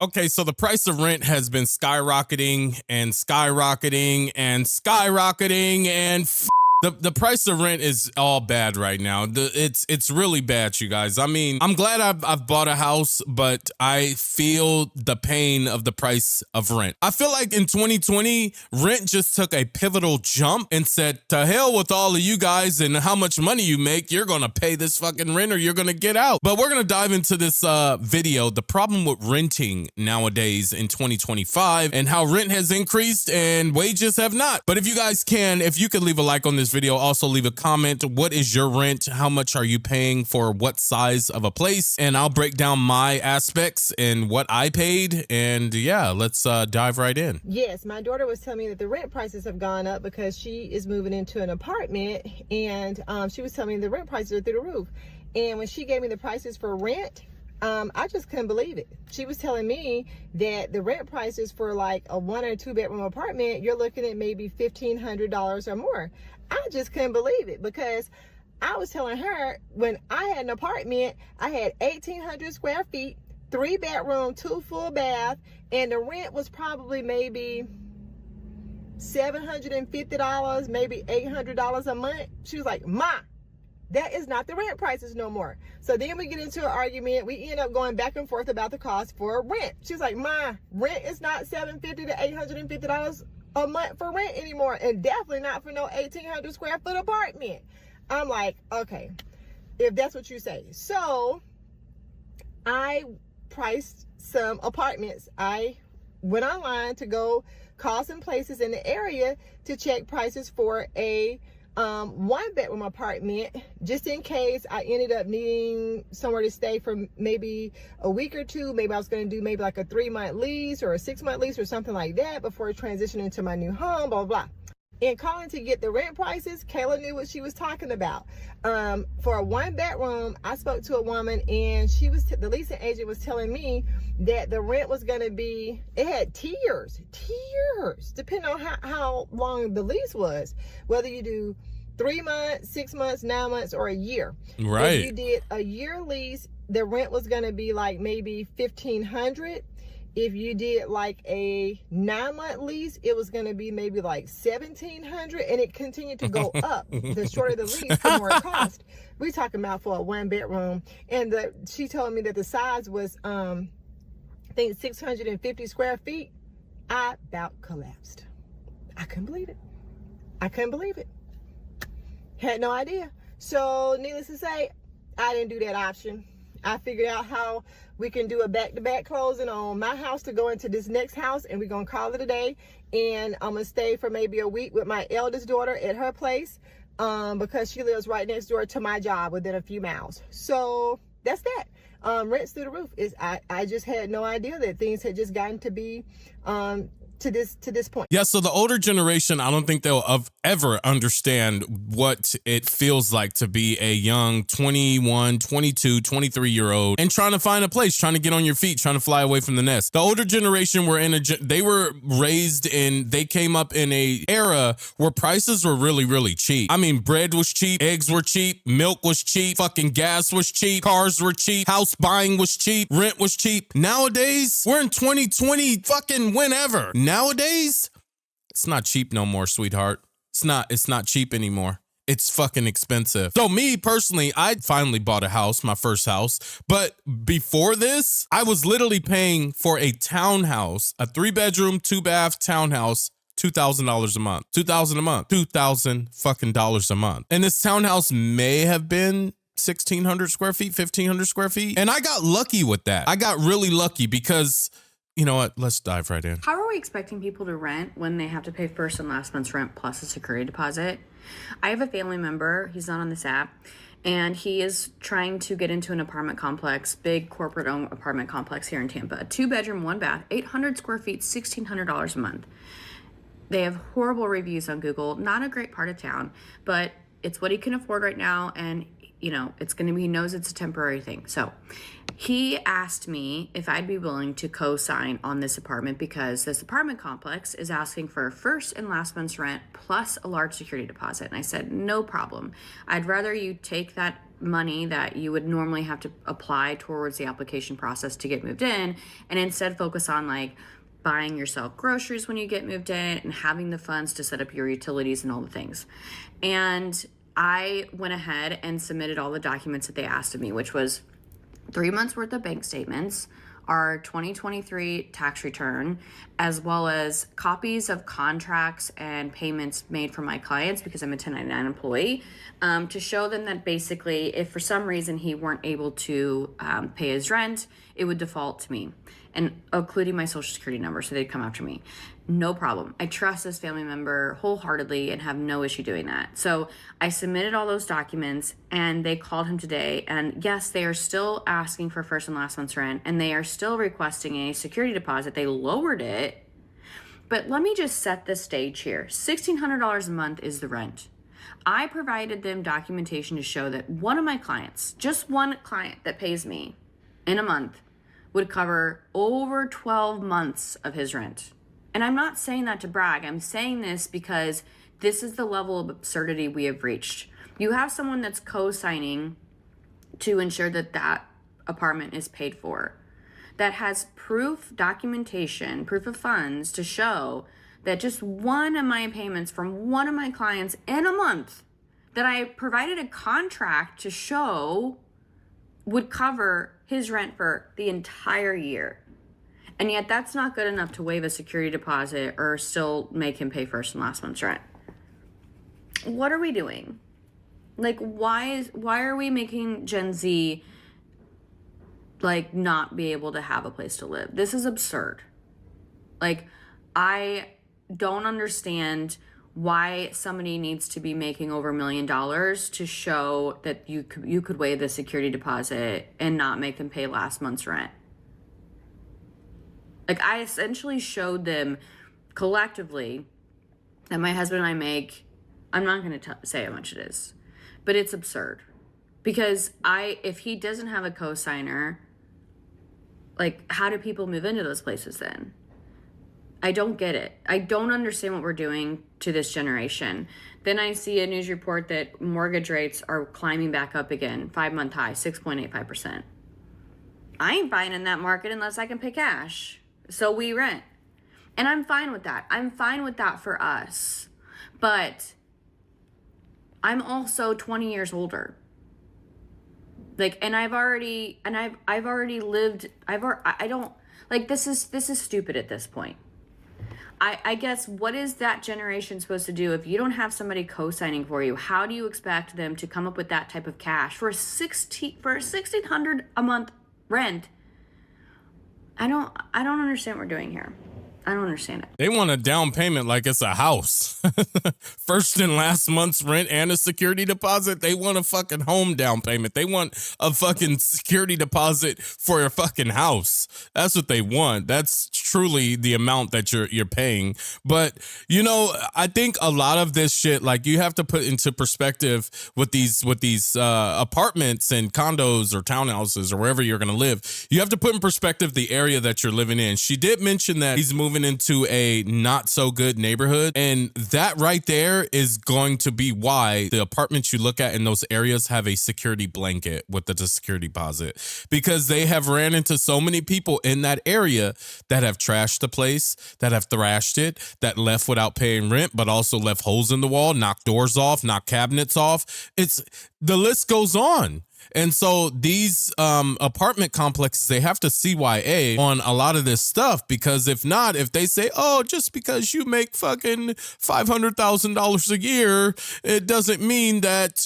Okay, so the price of rent has been skyrocketing and skyrocketing and skyrocketing and the price of rent is all bad right now. It's really bad, you guys. I mean, I'm glad I've bought a house, but I feel the pain of the price of rent. I feel like in 2020, rent just took a pivotal jump and said, to hell with all of you guys and how much money you make. You're gonna pay this fucking rent or you're gonna get out. But we're gonna dive into this video, the problem with renting nowadays in 2025 and how rent has increased and wages have not. But if you guys can, if you could leave a like on this video, also leave a comment. What is your rent? How much are you paying for what size of a place? And I'll break down my aspects and what I paid. And yeah, let's dive right in. Yes, my daughter was telling me that the rent prices have gone up because she is moving into an apartment, and she was telling me the rent prices are through the roof. And when she gave me the prices for rent, I just couldn't believe it. She was telling me that the rent prices for like a 1 or 2 bedroom apartment, you're looking at maybe $1,500 or more. I just couldn't believe it, because I was telling her when I had an apartment, I had 1,800 square feet, 3 bedroom, 2 full bath, and the rent was probably maybe $750, maybe $800 a month. She was like, Ma, that is not the rent prices no more. So then we get into an argument. We end up going back and forth about the cost for rent. She's like, Ma, rent is not $750 to $850 a month for rent anymore, and definitely not for no 1,800 square foot apartment. I'm like, okay, if that's what you say. So I priced some apartments. I went online to go call some places in the area to check prices for a 1 bedroom apartment, just in case I ended up needing somewhere to stay for maybe a week or two. Maybe I was going to do maybe like a 3-month lease or a 6-month lease or something like that before transitioning to my new home, blah, blah, blah. And calling to get the rent prices, Kayla knew what she was talking about. For a 1 bedroom, I spoke to a woman, and she was the leasing agent was telling me that the rent was going to be, it had tiers, depending on how long the lease was, whether you do 3 months, 6 months, 9 months, or a year. Right. If you did a year lease, the rent was going to be like maybe $1,500. If you did like a 9-month lease, it was going to be maybe like $1,700, and it continued to go up. The shorter the lease, the more it cost. We talking about for a 1 bedroom, and she told me that the size was I think 650 square feet. I about collapsed. I couldn't believe it. Had no idea. So needless to say, I didn't do that option. I figured out how we can do a back-to-back closing on my house to go into this next house, and we're going to call it a day. And I'm going to stay for maybe a week with my eldest daughter at her place because she lives right next door to my job within a few miles. So that's that. Rent's through the roof. I just had no idea that things had just gotten to be to this point. Yeah, so the older generation, I don't think they'll ever understand what it feels like to be a young 21, 22, 23-year-old and trying to find a place, trying to get on your feet, trying to fly away from the nest. The older generation they were raised in, they came up in a era where prices were really, really cheap. I mean, bread was cheap, eggs were cheap, milk was cheap, fucking gas was cheap, cars were cheap, house buying was cheap, rent was cheap. Nowadays, we're in 2020, fucking whenever. Nowadays, it's not cheap no more, sweetheart. It's not cheap anymore. It's fucking expensive. So me personally, I finally bought a house, my first house. But before this, I was literally paying for a townhouse, a 3-bedroom, 2-bath townhouse, $2,000 a month. $2,000 fucking dollars a month. And this townhouse may have been 1,600 square feet, 1,500 square feet. And I got lucky with that. I got really lucky because, you know what? Let's dive right in. How are we expecting people to rent when they have to pay first and last month's rent plus a security deposit? I have a family member, he's not on this app, and he is trying to get into an apartment complex, big corporate-owned apartment complex here in Tampa. A 2-bedroom, 1-bath, 800 square feet, $1,600 a month. They have horrible reviews on Google. Not a great part of town, but it's what he can afford right now, and you know, it's going to be, he knows it's a temporary thing. So he asked me if I'd be willing to co-sign on this apartment because this apartment complex is asking for first and last month's rent plus a large security deposit. And I said, no problem. I'd rather you take that money that you would normally have to apply towards the application process to get moved in, and instead focus on like buying yourself groceries when you get moved in and having the funds to set up your utilities and all the things. And I went ahead and submitted all the documents that they asked of me, which was 3 months worth of bank statements, our 2023 tax return, as well as copies of contracts and payments made for my clients, because I'm a 1099 employee, to show them that basically if for some reason he weren't able to pay his rent, it would default to me, and including my social security number, so they'd come after me. No problem. I trust this family member wholeheartedly and have no issue doing that. So I submitted all those documents, and they called him today. And yes, they are still asking for first and last month's rent, and they are still requesting a security deposit. They lowered it. But let me just set the stage here. $1,600 a month is the rent. I provided them documentation to show that one of my clients, just one client that pays me in a month, would cover over 12 months of his rent. And I'm not saying that to brag. I'm saying this because this is the level of absurdity we have reached. You have someone that's co-signing to ensure that that apartment is paid for, that has proof, documentation, proof of funds to show that just one of my payments from one of my clients in a month that I provided a contract to show would cover his rent for the entire year. And yet that's not good enough to waive a security deposit or still make him pay first and last month's rent. What are we doing? Like, why are we making Gen Z like not be able to have a place to live? This is absurd. Like, I don't understand why somebody needs to be making over $1 million to show that you could waive the security deposit and not make them pay last month's rent. Like, I essentially showed them collectively that my husband and I make, I'm not going to say how much it is, but it's absurd. Because if he doesn't have a co-signer, like, how do people move into those places then? I don't get it. I don't understand what we're doing to this generation. Then I see a news report that mortgage rates are climbing back up again, 5-month high, 6.85%. I ain't buying in that market unless I can pay cash. So we rent. And I'm fine with that. I'm fine with that for us. But I'm also 20 years older. Like, and I've already lived, I don't, like, this is stupid at this point. I guess, what is that generation supposed to do if you don't have somebody co-signing for you? How do you expect them to come up with that type of cash for $1,600 a month rent? I don't understand what we're doing here. I don't understand it. They want a down payment like it's a house. First and last month's rent and a security deposit. They want a fucking home down payment. They want a fucking security deposit for a fucking house. That's what they want. That's truly the amount that you're paying. But, you know, I think a lot of this shit, like, you have to put into perspective with these apartments and condos or townhouses or wherever you're going to live. You have to put in perspective the area that you're living in. She did mention that he's moving into a not so good neighborhood, and that right there is going to be why the apartments you look at in those areas have a security blanket with the security deposit, because they have ran into so many people in that area that have trashed the place, that have thrashed it, that left without paying rent, but also left holes in the wall, knocked doors off, knocked cabinets off. The list goes on. And so these apartment complexes, they have to CYA on a lot of this stuff, because if not, if they say, oh, just because you make fucking $500,000 a year, it doesn't mean that,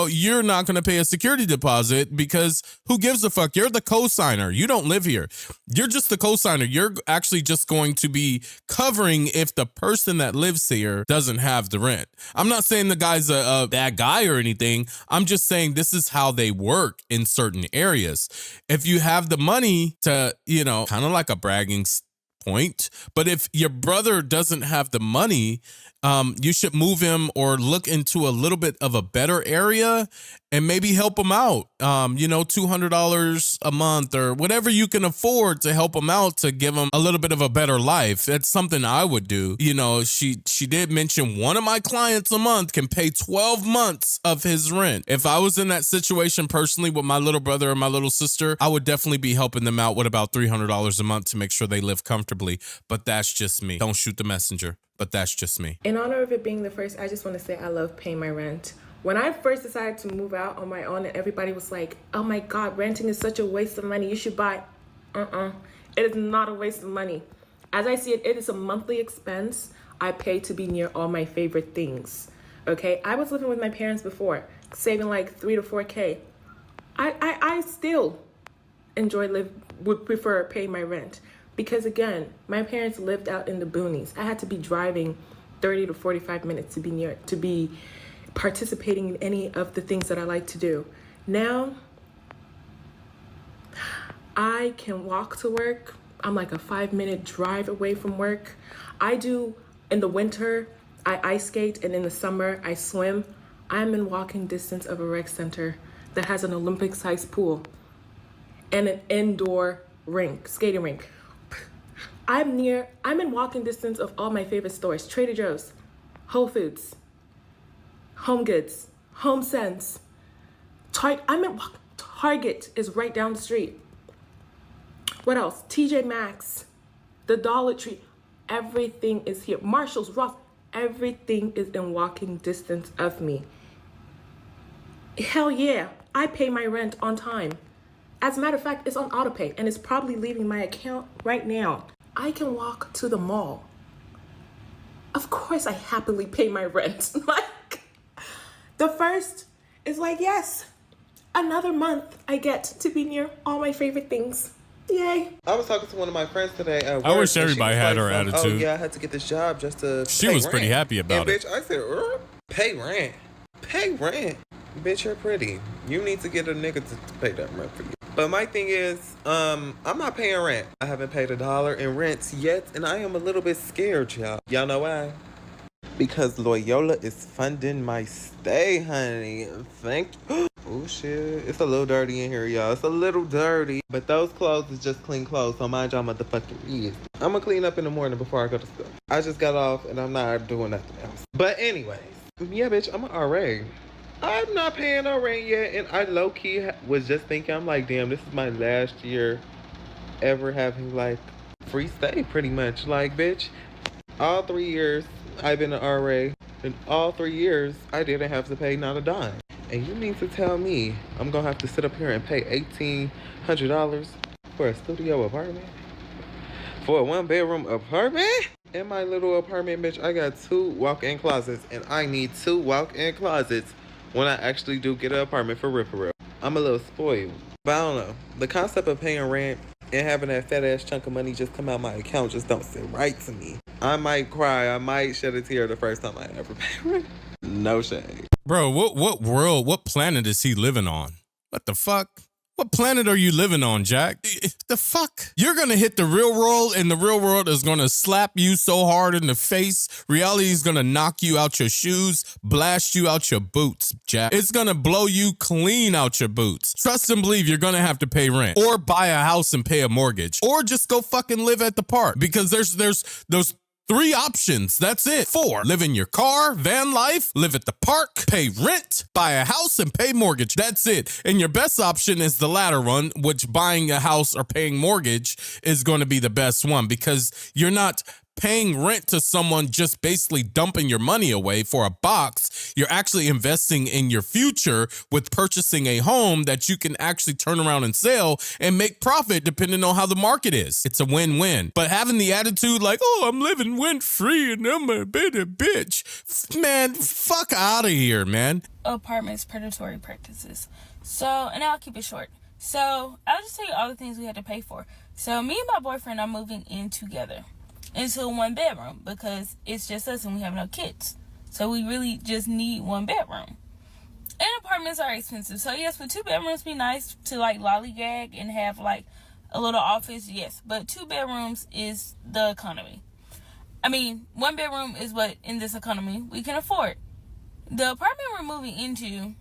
you're not going to pay a security deposit, because who gives a fuck? You're the cosigner. You don't live here. You're just the cosigner. You're actually just going to be covering if the person that lives here doesn't have the rent. I'm not saying the guy's a bad guy or anything. I'm just saying this is how they work in certain areas. If you have the money to, kind of like a bragging point. But if your brother doesn't have the money, you should move him or look into a little bit of a better area and maybe help him out. $200 a month or whatever you can afford to help him out to give him a little bit of a better life. That's something I would do. She did mention one of my clients a month can pay 12 months of his rent. If I was in that situation personally with my little brother or my little sister, I would definitely be helping them out with about $300 a month to make sure they live comfortably. But that's just me. Don't shoot the messenger. But that's just me. In honor of it being the first, I just want to say I love paying my rent. When I first decided to move out on my own and everybody was like, oh my God, renting is such a waste of money. You should buy. It is not a waste of money. As I see it, it is a monthly expense I pay to be near all my favorite things. Okay, I was living with my parents before, saving like $3 to $4K. I still would prefer paying my rent. Because again, my parents lived out in the boonies. I had to be driving 30 to 45 minutes to be participating in any of the things that I like to do. Now, I can walk to work. I'm like a 5-minute drive away from work. In the winter, I ice skate, and in the summer, I swim. I'm in walking distance of a rec center that has an Olympic-sized pool and an indoor skating rink. I'm in walking distance of all my favorite stores: Trader Joe's, Whole Foods, Home Goods, Home Sense. Target is right down the street. What else? TJ Maxx, the Dollar Tree. Everything is here. Marshall's, Ross. Everything is in walking distance of me. Hell yeah, I pay my rent on time. As a matter of fact, it's on auto pay and it's probably leaving my account right now. I can walk to the mall. Of course I happily pay my rent. The first is yes, another month I get to be near all my favorite things. Yay. I was talking to one of my friends today at work. I wish everybody had her attitude. Oh yeah, I had to get this job just to She was pretty happy about it. Bitch, I said, pay rent. Pay rent. Bitch, you're pretty. You need to get a nigga to pay that rent for you. But my thing is, I'm not paying rent. I haven't paid $1 in rent yet, and I am a little bit scared, y'all. Y'all know why? Because Loyola is funding my stay, honey. Thank you. Oh, shit. It's a little dirty in here, y'all. It's a little dirty. But those clothes is just clean clothes, so mind y'all motherfucking business. I'm gonna clean up in the morning before I go to school. I just got off, and I'm not doing nothing else. But anyways, yeah, bitch, I'm an RA. I'm not paying no rent yet, and I low-key was just thinking, I'm like, damn, this is my last year ever having, free stay, pretty much. Bitch, all 3 years I've been an RA, and all 3 years I didn't have to pay not a dime. And you mean to tell me I'm gonna have to sit up here and pay $1,800 for a studio apartment? For a 1-bedroom apartment? In my little apartment, bitch, I got 2 walk-in closets, and I need 2 walk-in closets when I actually do get an apartment for real. I'm a little spoiled. But I don't know. The concept of paying rent and having that fat ass chunk of money just come out my account just don't sit right to me. I might cry. I might shed a tear the first time I ever pay rent. No shade. Bro, what planet is he living on? What the fuck? What planet are you living on, Jack? The fuck? You're gonna hit the real world, and the real world is gonna slap you so hard in the face. Reality is gonna knock you out your shoes, blast you out your boots, Jack. It's gonna blow you clean out your boots. Trust and believe you're gonna have to pay rent, or buy a house and pay a mortgage, or just go fucking live at the park, because there's those 3 options. That's it. 4, live in your car, van life, live at the park, pay rent, buy a house, and pay mortgage. That's it. And your best option is the latter one, which buying a house or paying mortgage is going to be the best one, because you're not paying rent to someone just basically dumping your money away for a box. You're actually investing in your future with purchasing a home that you can actually turn around and sell and make profit depending on how the market is. It's a win-win. But having the attitude oh, I'm living rent-free and I'm a bitch. Man, fuck out of here, man. Apartments, predatory practices. So, and I'll keep it short. So, I'll just tell you all the things we had to pay for. So, me and my boyfriend are moving in together into a 1-bedroom because it's just us and we have no kids. So we really just need 1 bedroom. And apartments are expensive. So yes, would 2 bedrooms be nice to lollygag and have a little office, yes. But 2 bedrooms is the economy. I mean, 1 bedroom is what, in this economy, we can afford. The apartment we're moving into, and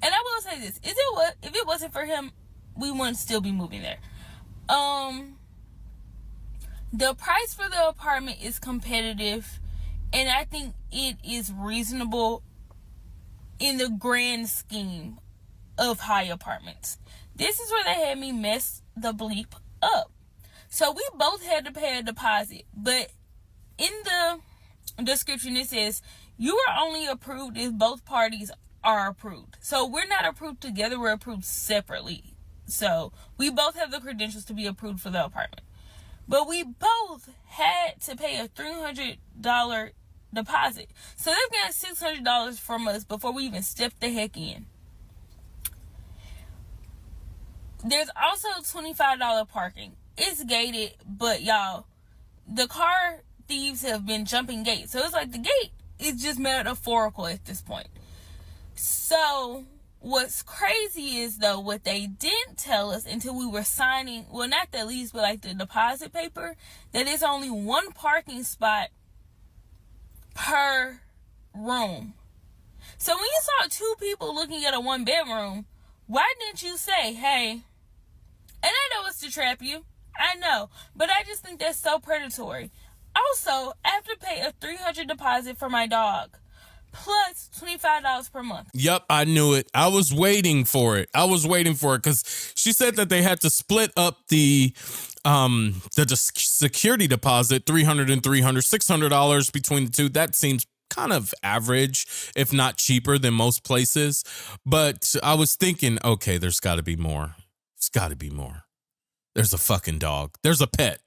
I will say this, if it wasn't for him, we wouldn't still be moving there. The price for the apartment is competitive, and I think it is reasonable in the grand scheme of high apartments. This is where they had me mess the bleep up. So we both had to pay a deposit, but in the description it says you are only approved if both parties are approved. So we're not approved together, we're approved separately. So we both have the credentials to be approved for the apartment. But we both had to pay a $300 deposit. So they've got $600 from us before we even stepped the heck in. There's also $25 parking. It's gated, but y'all, the car thieves have been jumping gates. So it's like the gate is just metaphorical at this point. So what's crazy is, though, what they didn't tell us until we were signing, well, not the lease, but like the deposit paper, that it's only 1 parking spot per room. So when you saw 2 people looking at a 1 bedroom, why didn't you say, hey, and I know it's to trap you, I know, but I just think that's so predatory. Also, I have to pay a $300 deposit for my dog, plus $25 per month. Yep, I knew it. I was waiting for it because she said that they had to split up the security deposit, $300 and $300, $600 between the two. That seems kind of average, if not cheaper than most places. But I was thinking, okay, there's got to be more. It's got to be more. There's a fucking dog. There's a pet.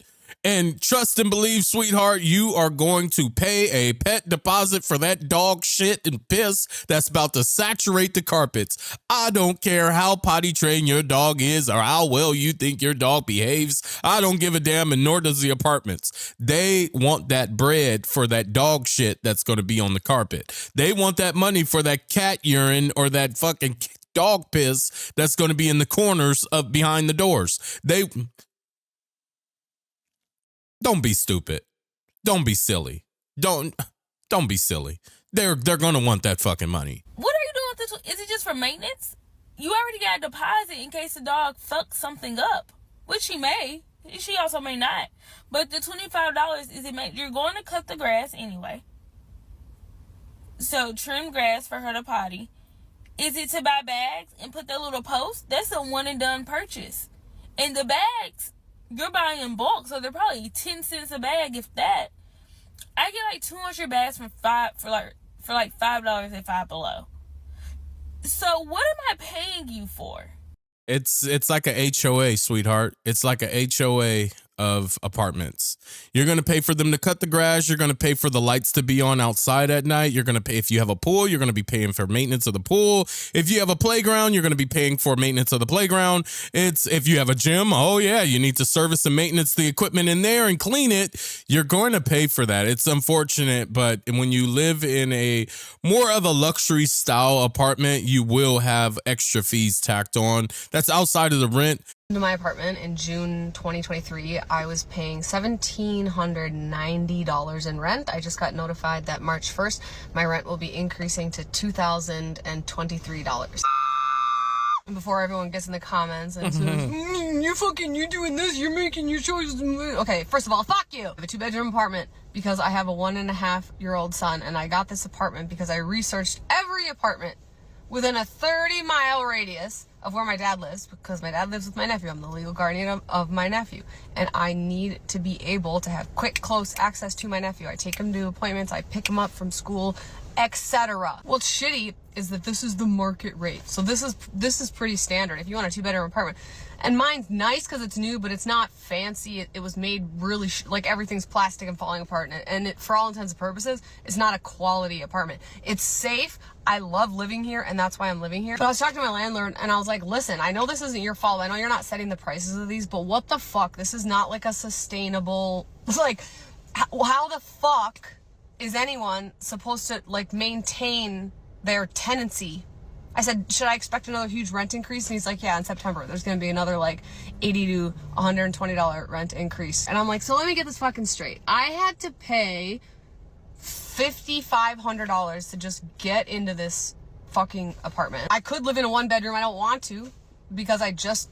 And trust and believe, sweetheart, you are going to pay a pet deposit for that dog shit and piss that's about to saturate the carpets. I don't care how potty trained your dog is or how well you think your dog behaves. I don't give a damn, and nor does the apartments. They want that bread for that dog shit that's going to be on the carpet. They want that money for that cat urine or that fucking dog piss that's going to be in the corners of behind the doors. Don't be stupid. Don't be silly. Don't be silly. They're going to want that fucking money. What are you doing with this? Is it just for maintenance? You already got a deposit in case the dog fucks something up, which she may. She also may not. But the $25 is you're going to cut the grass anyway. So trim grass for her to potty. Is it to buy bags and put that little post? That's a one and done purchase. And the bags, you're buying in bulk, so they're probably 10 cents a bag, if that. I get like 200 bags for like $5 at Five Below. So what am I paying you for? It's like a HOA, sweetheart. It's like a HOA of apartments. You're going to pay for them to cut the grass. You're going to pay for the lights to be on outside at night. You're going to pay, if you have a pool, you're going to be paying for maintenance of the pool. If you have a playground, you're going to be paying for maintenance of the playground. If you have a gym, oh yeah, you need to service and maintenance the equipment in there and clean it. You're going to pay for that. It's unfortunate, but when you live in a more of a luxury style apartment, you will have extra fees tacked on. That's outside of the rent. To my apartment in June 2023, I was paying $1,790 in rent. I just got notified that March 1st, my rent will be increasing to $2,023. Before everyone gets in the comments and says, you're doing this, you're making your choices. Okay, first of all, fuck you. I have a 2-bedroom apartment because I have a 1.5-year-old son, and I got this apartment because I researched every apartment within a 30-mile radius of where my dad lives, because my dad lives with my nephew. I'm the legal guardian of my nephew, and I need to be able to have quick, close access to my nephew. I take him to appointments, I pick him up from school, etc. What's shitty is that this is the market rate. So this is pretty standard if you want a 2-bedroom apartment. And mine's nice because it's new, but it's not fancy. It was made really like everything's plastic and falling apart, and it, for all intents and purposes, it's not a quality apartment. It's safe. I love living here, and that's why I'm living here. But I was talking to my landlord, and I was like, listen, I know this isn't your fault. I know you're not setting the prices of these, but what the fuck? This is not like a sustainable, like, how the fuck is anyone supposed to like maintain their tenancy I said, should I expect another huge rent increase? And he's like, yeah, in September, there's going to be another like $80 to $120 rent increase. And I'm like, so let me get this fucking straight. I had to pay $5,500 to just get into this fucking apartment. I could live in a 1-bedroom. I don't want to because I just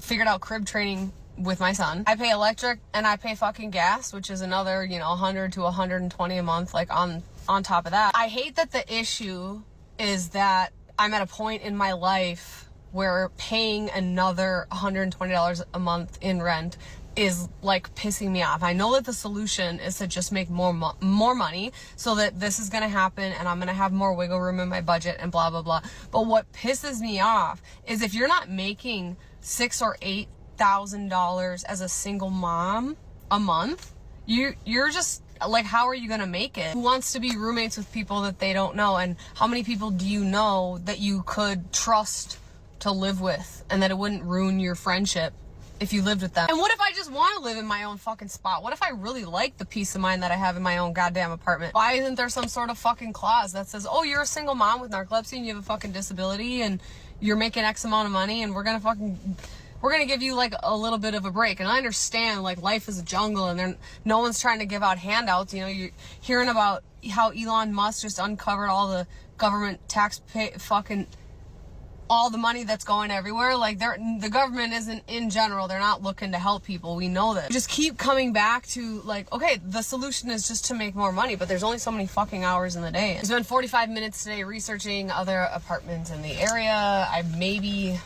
figured out crib training with my son. I pay electric and I pay fucking gas, which is another, you know, 100 to 120 a month, like on top of that. I hate that the issue is that I'm at a point in my life where paying another $120 a month in rent is like pissing me off. I know that the solution is to just make more money so that this is going to happen and I'm going to have more wiggle room in my budget and blah, blah, blah. But what pisses me off is if you're not making $6,000 or $8,000 as a single mom a month, you're just like, how are you going to make it? Who wants to be roommates with people that they don't know? And how many people do you know that you could trust to live with and that it wouldn't ruin your friendship if you lived with them? And what if I just want to live in my own fucking spot? What if I really like the peace of mind that I have in my own goddamn apartment? Why isn't there some sort of fucking clause that says, oh, you're a single mom with narcolepsy and you have a fucking disability and you're making X amount of money and we're going to give you like a little bit of a break. And I understand like life is a jungle and no one's trying to give out handouts. You know, you're hearing about how Elon Musk just uncovered all the government fucking all the money that's going everywhere. Like the government isn't in general. They're not looking to help people. We know that. We just keep coming back to like, okay, the solution is just to make more money, but there's only so many fucking hours in the day. I spent 45 minutes today researching other apartments in the area. I maybe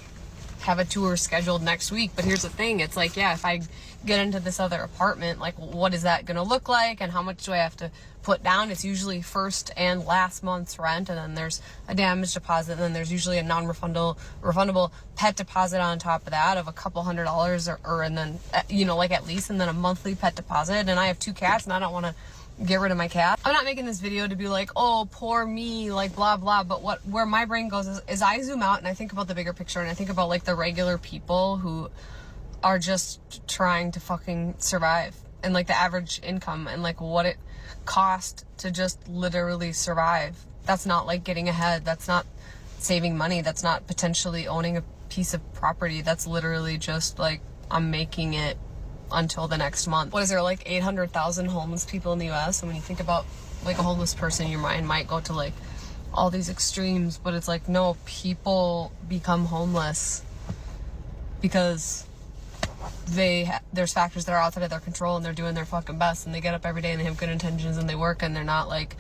have a tour scheduled next week, but here's the thing, it's like, yeah, if I get into this other apartment, like what is that gonna look like and how much do I have to put down? It's usually first and last month's rent, and then there's a damage deposit, and then there's usually a refundable pet deposit on top of that of a couple $100 or and then you know, like at least, and then a monthly pet deposit. And I have 2 cats and I don't want to get rid of my cat. I'm not making this video to be like, oh, poor me, like blah blah, but where my brain goes is I zoom out and I think about the bigger picture, and I think about like the regular people who are just trying to fucking survive, and like the average income and like what it cost to just literally survive. That's not like getting ahead, that's not saving money, that's not potentially owning a piece of property, that's literally just like, I'm making it until the next month. What is there, like 800,000 homeless people in the US? And when you think about like a homeless person, your mind might go to like all these extremes, but it's like, no, people become homeless because there's factors that are outside of their control, and they're doing their fucking best, and they get up every day and they have good intentions and they work, and they're not like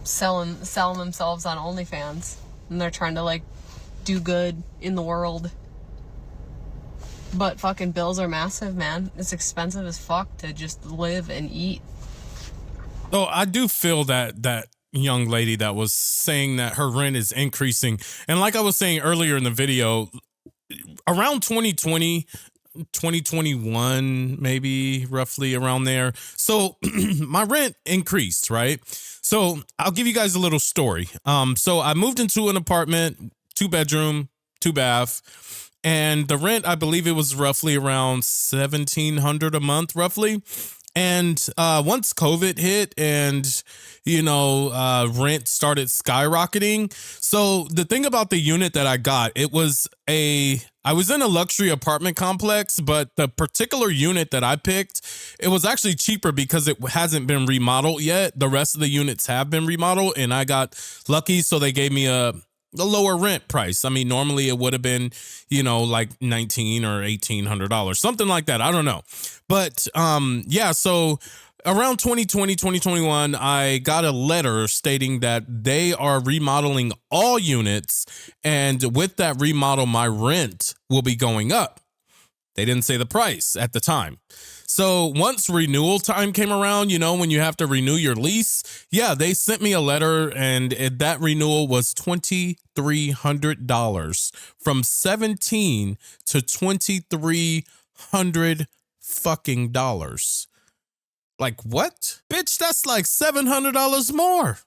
selling themselves on OnlyFans, and they're trying to like do good in the world. But fucking bills are massive, man. It's expensive as fuck to just live and eat. So I do feel that young lady that was saying that her rent is increasing. And like I was saying earlier in the video, around 2020, 2021, maybe roughly around there. So my rent increased, right? So I'll give you guys a little story. So I moved into an apartment, 2-bedroom, 2-bath. And the rent, I believe it was roughly around $1,700 a month, roughly. And once COVID hit and, you know, rent started skyrocketing. So the thing about the unit that I got, I was in a luxury apartment complex, but the particular unit that I picked, it was actually cheaper because it hasn't been remodeled yet. The rest of the units have been remodeled, and I got lucky. So they gave me a lower rent price. I mean, normally it would have been, you know, like $1,900 or $1,800, something like that. I don't know. But yeah, so around 2020, 2021, I got a letter stating that they are remodeling all units. And with that remodel, my rent will be going up. They didn't say the price at the time. So once renewal time came around, you know, when you have to renew your lease, yeah, they sent me a letter, and that renewal was $2,300 from $1,700 to $2,300 fucking dollars. Like what? Bitch, that's like $700 more.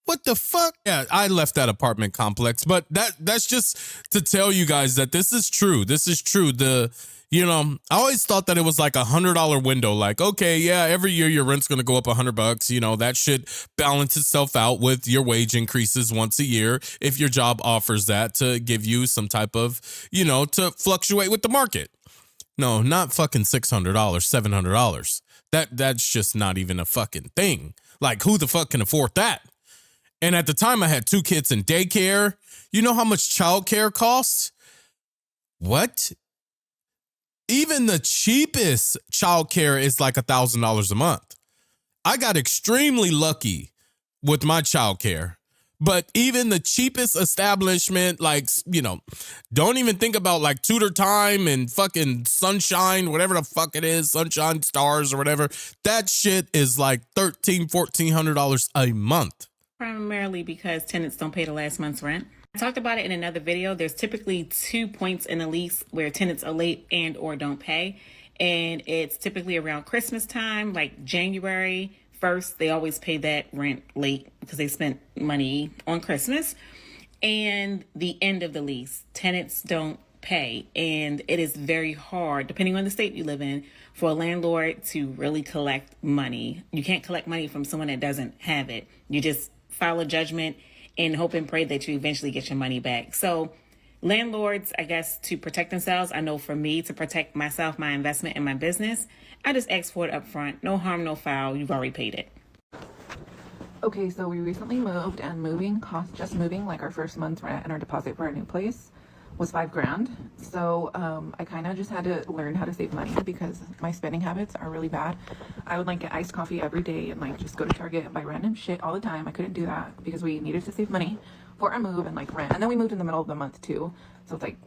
What the fuck? Yeah, I left that apartment complex, but that's just to tell you guys that this is true. This is true. You know, I always thought that it was like $100 window. Like, okay, yeah, every year your rent's going to go up $100. You know, that should balance itself out with your wage increases once a year if your job offers that to give you some type of, you know, to fluctuate with the market. No, not fucking $600, $700. That's just not even a fucking thing. Like, who the fuck can afford that? And at the time I had 2 kids in daycare. You know how much childcare costs? What? Even the cheapest childcare is like $1,000 a month. I got extremely lucky with my childcare. But even the cheapest establishment, like, you know, don't even think about like Tutor Time and fucking Sunshine, whatever the fuck it is, Sunshine Stars or whatever. That shit is like $1,300, $1,400 a month. Primarily because tenants don't pay the last month's rent. I talked about it in another video. There's typically 2 points in a lease where tenants are late and or don't pay. And it's typically around Christmas time, like January 1st. They always pay that rent late because they spent money on Christmas. And the end of the lease, tenants don't pay. And it is very hard, depending on the state you live in, for a landlord to really collect money. You can't collect money from someone that doesn't have it. You just file a judgment and hope and pray that you eventually get your money back. So landlords, I guess, to protect themselves, I know for me, to protect myself, my investment, and my business, I just ask for it up front. No harm, no foul. You've already paid it. Okay, so we recently moved, and moving cost, just moving, like our first month's rent and our deposit for our new place was $5,000. So I kind of just had to learn how to save money because my spending habits are really bad. I would like get iced coffee every day and like just go to Target and buy random shit all the time. I couldn't do that because we needed to save money for our move and like rent. And then we moved in the middle of the month too. So it's like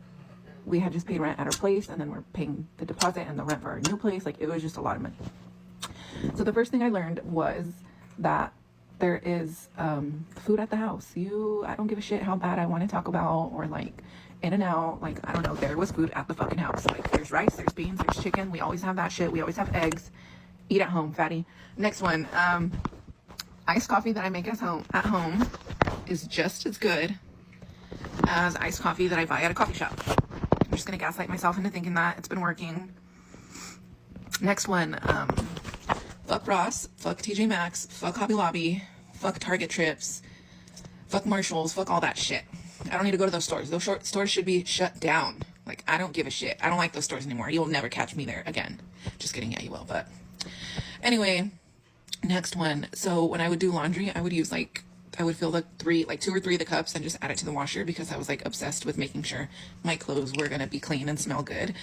we had just paid rent at our place and then we're paying the deposit and the rent for our new place. Like it was just a lot of money. So the first thing I learned was that there is food at the house. I don't give a shit how bad I want to talk about or like in and out, like I don't know, there was food at the fucking house. Like there's rice, there's beans, there's chicken. We always have that shit. We always have eggs. Eat at home, fatty. Next one, iced coffee that I make at home is just as good as iced coffee that I buy at a coffee shop. I'm just gonna gaslight myself into thinking that it's been working. Next one, fuck Ross, fuck TJ Maxx, fuck Hobby Lobby, fuck Target trips, fuck Marshalls, fuck all that shit. I don't need to go to those stores. Those stores should be shut down. Like, I don't give a shit. I don't like those stores anymore. You'll never catch me there again. Just kidding. Yeah, you will. But anyway, next one. So when I would do laundry, I would use I would fill the 2 or 3 of the cups and just add it to the washer because I was like obsessed with making sure my clothes were going to be clean and smell good.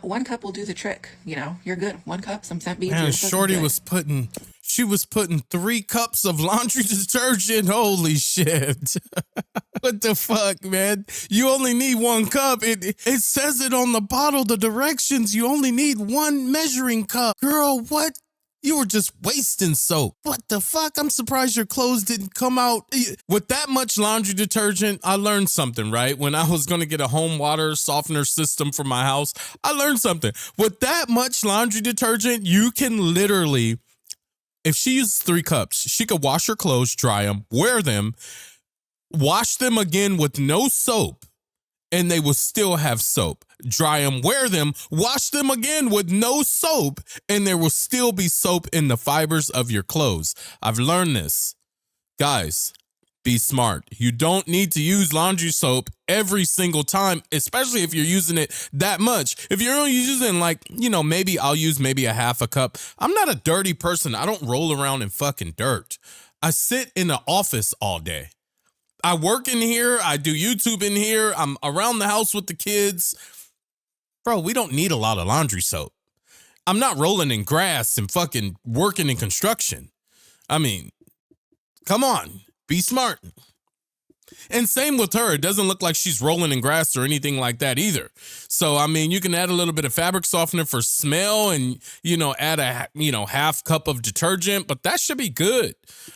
1 cup will do the trick. You know, you're good. 1 cup, some scent beads. Man, Shorty was putting 3 cups of laundry detergent. Holy shit. What the fuck, man? You only need 1 cup. It says it on the bottle, the directions. You only need 1 measuring cup. Girl, what? You were just wasting soap. What the fuck? I'm surprised your clothes didn't come out. With that much laundry detergent, I learned something, right? When I was going to get a home water softener system for my house, I learned something. With that much laundry detergent, you can literally, if she uses 3 cups, she could wash her clothes, dry them, wear them, wash them again with no soap, and they will still have soap. Dry them, wear them, wash them again with no soap, and there will still be soap in the fibers of your clothes. I've learned this. Guys, be smart. You don't need to use laundry soap every single time, especially if you're using it that much. If you're only using maybe I'll use maybe a half a cup. I'm not a dirty person. I don't roll around in fucking dirt. I sit in the office all day. I work in here. I do YouTube in here. I'm around the house with the kids. Bro, we don't need a lot of laundry soap. I'm not rolling in grass and fucking working in construction. I mean, come on, be smart. And same with her. It doesn't look like she's rolling in grass or anything like that either. So, I mean, you can add a little bit of fabric softener for smell and, add a, half cup of detergent, but that should be good.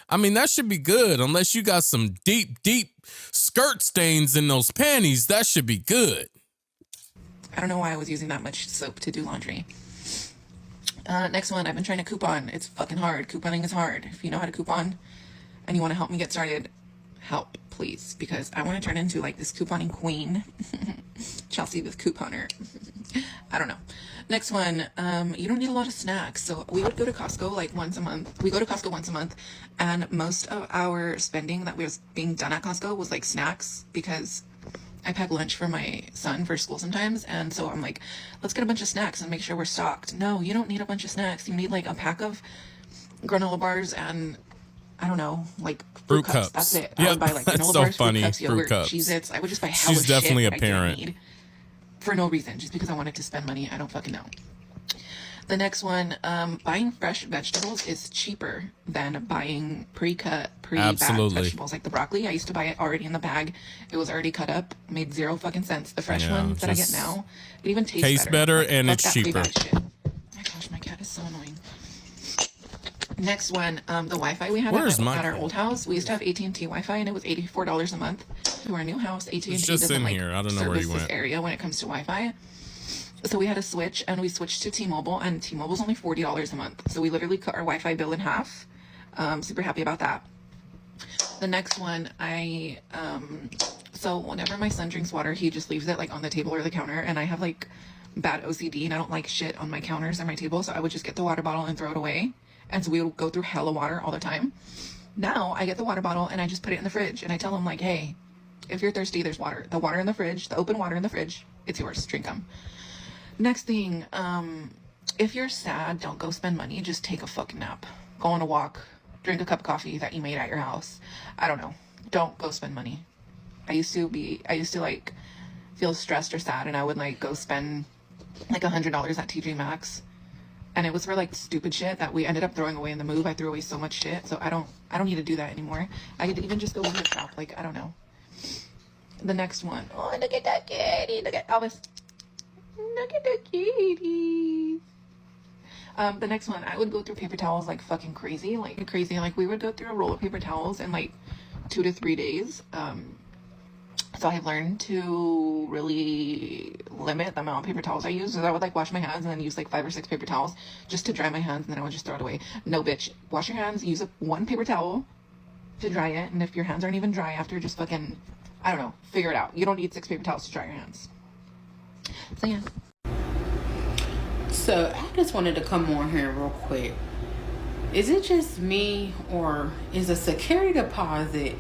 I mean, that should be good unless you got some deep skirt stains in those panties. That should be good. I don't know why I was using that much soap to do laundry. Next one, I've been trying to coupon. It's fucking hard. Couponing is hard. If you know how to coupon and you want to help me get started, help, please, because I want to turn into like this couponing queen. Chelsea the couponer. I don't know. Next one, you don't need a lot of snacks. So we would go to Costco like once a month. We go to Costco once a month, and most of our spending that was being done at Costco was like snacks, because I pack lunch for my son for school sometimes, and so I'm like, let's get a bunch of snacks and make sure we're stocked. No, you don't need a bunch of snacks. You need like a pack of granola bars and, I don't know, like fruit cups. That's it. I would buy like granola bars, fruit cups, yogurt, Cheez-Its. I would just buy hella She's definitely shit a that I didn't parent. need for no reason, just because I wanted to spend money. I don't fucking know. The next one, buying fresh vegetables is cheaper than buying pre-cut, pre-bagged vegetables. Like the broccoli, I used to buy it already in the bag. It was already cut up, made zero fucking sense. The fresh ones that I get now, it even tastes better. And Like, it's cheaper. Oh my gosh, my cat is so annoying. Next one, the Wi-Fi we had at our old house. We used to have AT&T Wi-Fi, and it was $84 a month. To our new house, AT&T doesn't like here. I don't know where you service this went. area when it comes to Wi-Fi. So we had to switch, and we switched to T-Mobile, and T-Mobile's only $40 a month. So we literally cut our Wi-Fi bill in half. Super happy about that. The next one, so whenever my son drinks water, he just leaves it like on the table or the counter, and I have like bad OCD, and I don't like shit on my counters or my table, so I would just get the water bottle and throw it away. And so we would go through hella water all the time. Now I get the water bottle and I just put it in the fridge, and I tell him like, hey, if you're thirsty, there's water. The water in the fridge, the open water in the fridge, it's yours, drink them. Next thing, if you're sad, don't go spend money, just take a fucking nap. Go on a walk, drink a cup of coffee that you made at your house. I don't know. Don't go spend money. I used to like feel stressed or sad, and I would like go spend like $100 at TJ Maxx. And it was for like stupid shit that we ended up throwing away in the move. I threw away so much shit, so I don't need to do that anymore. I could even just go in the shop, like, I don't know. The next one. Oh, look at that kitty. Look at Elvis. Look at the kitty. The next one, I would go through paper towels like fucking crazy. Like we would go through a roll of paper towels in like 2 to 3 days. So I've learned to really limit the amount of paper towels I use. So I would like wash my hands and then use like 5 or 6 paper towels just to dry my hands, and then I would just throw it away. No, bitch. Wash your hands, use one paper towel to dry it, and if your hands aren't even dry after, just fucking, I don't know, figure it out. You don't need 6 paper towels to dry your hands. So yeah. So I just wanted to come on here real quick. Is it just me, or is a security deposit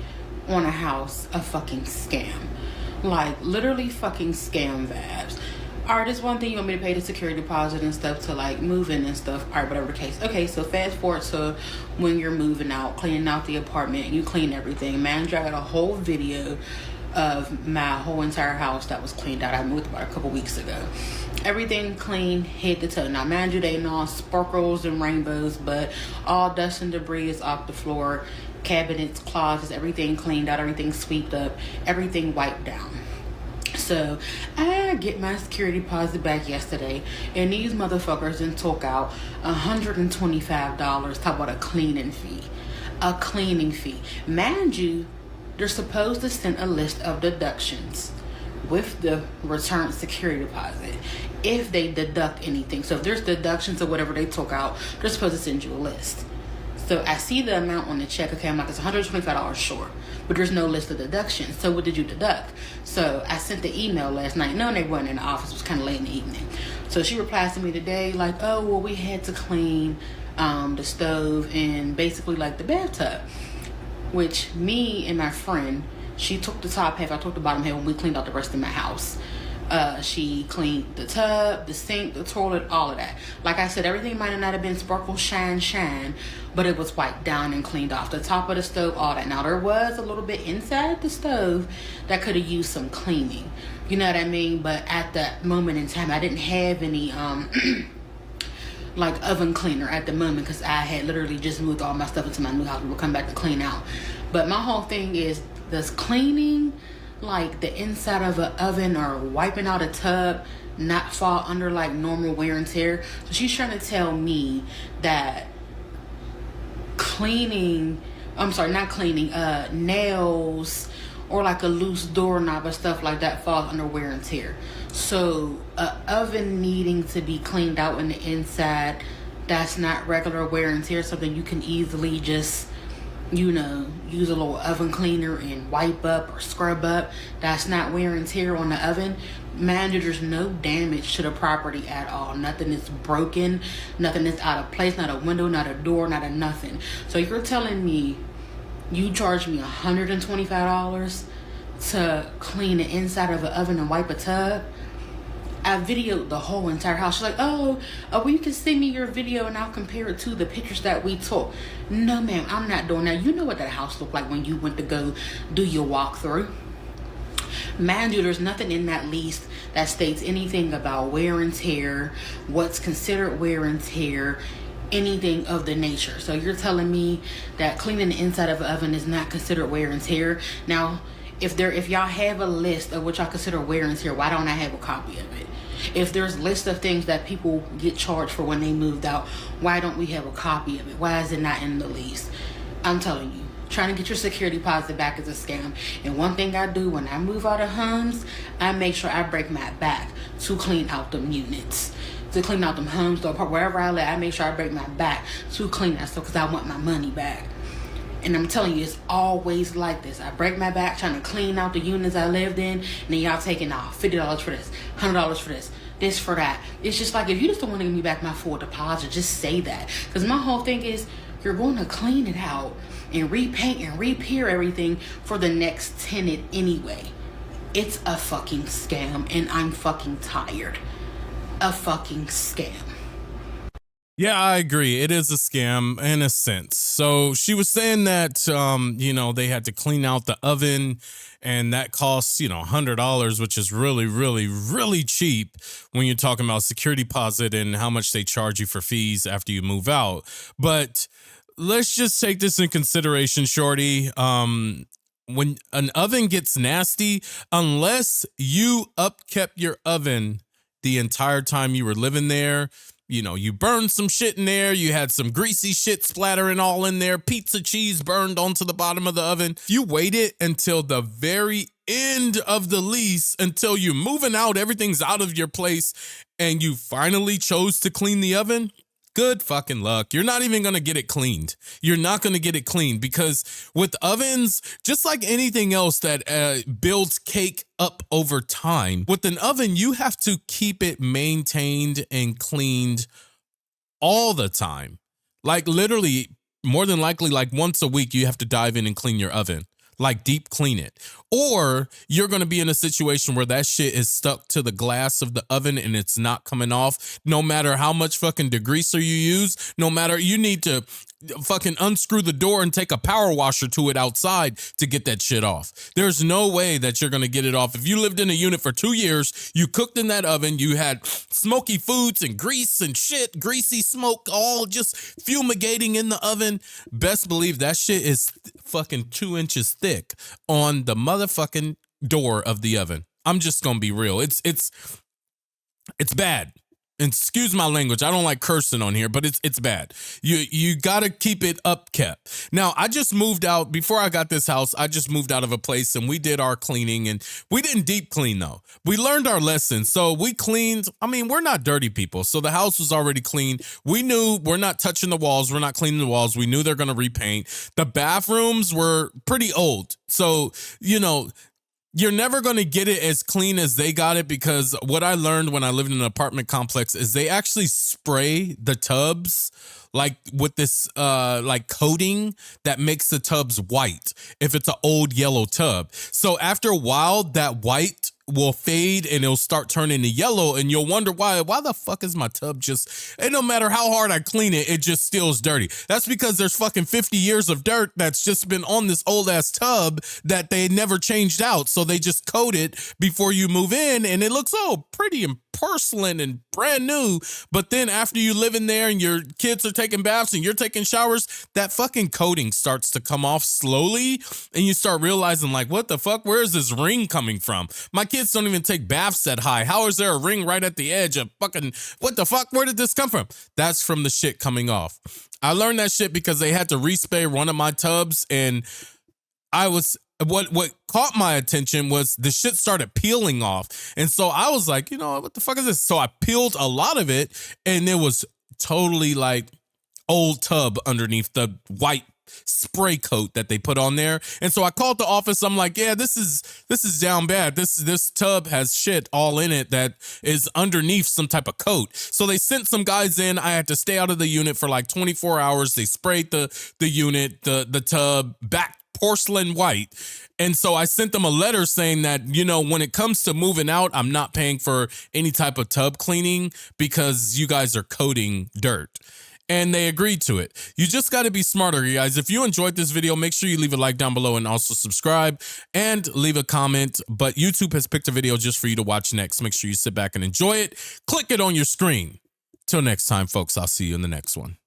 on a house a fucking scam? Like literally fucking scam vibes. Alright, this one thing, you want me to pay the security deposit and stuff to like move in and stuff. Alright, whatever the case. Okay, so fast forward to when you're moving out, cleaning out the apartment, you clean everything. Man, I got a whole video of my whole entire house that was cleaned out. I moved about a couple weeks ago. Everything clean, head to toe. Now, mind you, they ain't all sparkles and rainbows, but all dust and debris is off the floor. Cabinets, closets, everything cleaned out, everything swept up, everything wiped down. So I get my security deposit back yesterday, and these motherfuckers then took out $125. Talk about a cleaning fee. A cleaning fee. Mind you, they're supposed to send a list of deductions with the return security deposit if they deduct anything. So if there's deductions or whatever they took out, they're supposed to send you a list. So I see the amount on the check. Okay, I'm like, it's $125 short, but there's no list of deductions. So what did you deduct? So I sent the email last night. No, they weren't in the office. It was kind of late in the evening. So she replies to me today like, oh, well, we had to clean the stove and basically like the bathtub, which me and my friend, she took the top half, I took the bottom half when we cleaned out the rest of my house. She cleaned the tub, the sink, the toilet, all of that. Like I said, everything might not have been sparkle, shine, but it was wiped down and cleaned off. The top of the stove, all that. Now, there was a little bit inside the stove that could have used some cleaning. You know what I mean? But at that moment in time, I didn't have any like oven cleaner at the moment because I had literally just moved all my stuff into my new house. We will come back to clean out. But my whole thing is, does cleaning like the inside of an oven or wiping out a tub not fall under like normal wear and tear? So she's trying to tell me that nails or like a loose doorknob or stuff like that falls under wear and tear. So a oven needing to be cleaned out in the inside, that's not regular wear and tear, something you can easily just you know, use a little oven cleaner and wipe up or scrub up. That's not wear and tear on the oven. Mind you, there's no damage to the property at all. Nothing is broken, nothing is out of place, not a window, not a door, not a nothing. So you're telling me you charge me $125 to clean the inside of an oven and wipe a tub? I videoed the whole entire house. She's like, oh, well, you can send me your video and I'll compare it to the pictures that we took. No, ma'am, I'm not doing that. You know what that house looked like when you went to go do your walkthrough. Mind you, there's nothing in that lease that states anything about wear and tear, what's considered wear and tear, anything of the nature. So you're telling me that cleaning the inside of an oven is not considered wear and tear? Now, if y'all have a list of what y'all consider wear and tear, why don't I have a copy of it? If there's a list of things that people get charged for when they moved out, why don't we have a copy of it? Why is it not in the lease? I'm telling you, trying to get your security deposit back is a scam. And one thing I do when I move out of homes, I make sure I break my back to clean out them units, to clean out them homes, or wherever I live. I make sure I break my back to clean that stuff because I want my money back. And I'm telling you, it's always like this. I break my back trying to clean out the units I lived in, and then y'all taking off $50 for this, $100 for this for that. It's just like, if you just don't want to give me back my full deposit, just say that. Because my whole thing is, you're going to clean it out and repaint and repair everything for the next tenant anyway. It's a fucking scam, and I'm fucking tired. A fucking scam. Yeah, I agree. It is a scam in a sense. So she was saying that, you know, they had to clean out the oven and that costs, you know, $100, which is really, really, really cheap when you're talking about security deposit and how much they charge you for fees after you move out. But let's just take this in consideration, shorty. When an oven gets nasty, unless you upkept your oven the entire time you were living there, you know, you burned some shit in there, you had some greasy shit splattering all in there, pizza cheese burned onto the bottom of the oven. You waited until the very end of the lease, until you're moving out, everything's out of your place, and you finally chose to clean the oven. Good fucking luck. You're not even going to get it cleaned. You're not going to get it cleaned because with ovens, just like anything else that builds cake up over time, with an oven, you have to keep it maintained and cleaned all the time. Like literally, more than likely, like once a week, you have to dive in and clean your oven. Like deep clean it. Or you're going to be in a situation where that shit is stuck to the glass of the oven and it's not coming off. No matter how much fucking degreaser you use, no matter, you need to fucking unscrew the door and take a power washer to it outside to get that shit off. There's no way that you're going to get it off. If you lived in a unit for 2 years, you cooked in that oven, you had smoky foods and grease and shit, greasy smoke, all just fumigating in the oven, best believe that shit is fucking 2 inches thick on the motherfucking door of the oven. I'm just going to be real. It's bad. And excuse my language. I don't like cursing on here, but it's bad. You got to keep it upkept. Now, I just moved out. Before I got this house, I just moved out of a place and we did our cleaning, and we didn't deep clean though. We learned our lesson. So we cleaned. I mean, we're not dirty people. So the house was already clean. We knew we're not touching the walls. We're not cleaning the walls. We knew they're going to repaint. The bathrooms were pretty old. So, you know, you're never going to get it as clean as they got it, because what I learned when I lived in an apartment complex is they actually spray the tubs like with this like coating that makes the tubs white if it's an old yellow tub. So after a while, that white will fade and it'll start turning to yellow, and you'll wonder why the fuck is my tub just, and no matter how hard I clean it, it just still is dirty. That's because there's fucking 50 years of dirt that's just been on this old ass tub that they never changed out. So they just coat it before you move in and it looks all pretty and porcelain and brand new. But then after you live in there and your kids are taking baths and you're taking showers, that fucking coating starts to come off slowly, and you start realizing like, what the fuck, where is this ring coming from? My kids don't even take baths that high. How is there a ring right at the edge of fucking, what the fuck, where did this come from? That's from the shit coming off. I learned that shit because they had to respray one of my tubs, and I was, what caught my attention was the shit started peeling off. And so I was like, you know, what the fuck is this? So I peeled a lot of it, and it was totally like old tub underneath the white spray coat that they put on there. And so I called the office. I'm like, yeah, this is down bad. This tub has shit all in it that is underneath some type of coat. So they sent some guys in. I had to stay out of the unit for like 24 hours. They sprayed the unit, the tub back porcelain white. And so I sent them a letter saying that, you know, when it comes to moving out, I'm not paying for any type of tub cleaning because you guys are coating dirt. And they agreed to it. You just got to be smarter, you guys. If you enjoyed this video, make sure you leave a like down below and also subscribe and leave a comment. But YouTube has picked a video just for you to watch next. Make sure you sit back and enjoy it. Click it on your screen. Till next time, folks, I'll see you in the next one.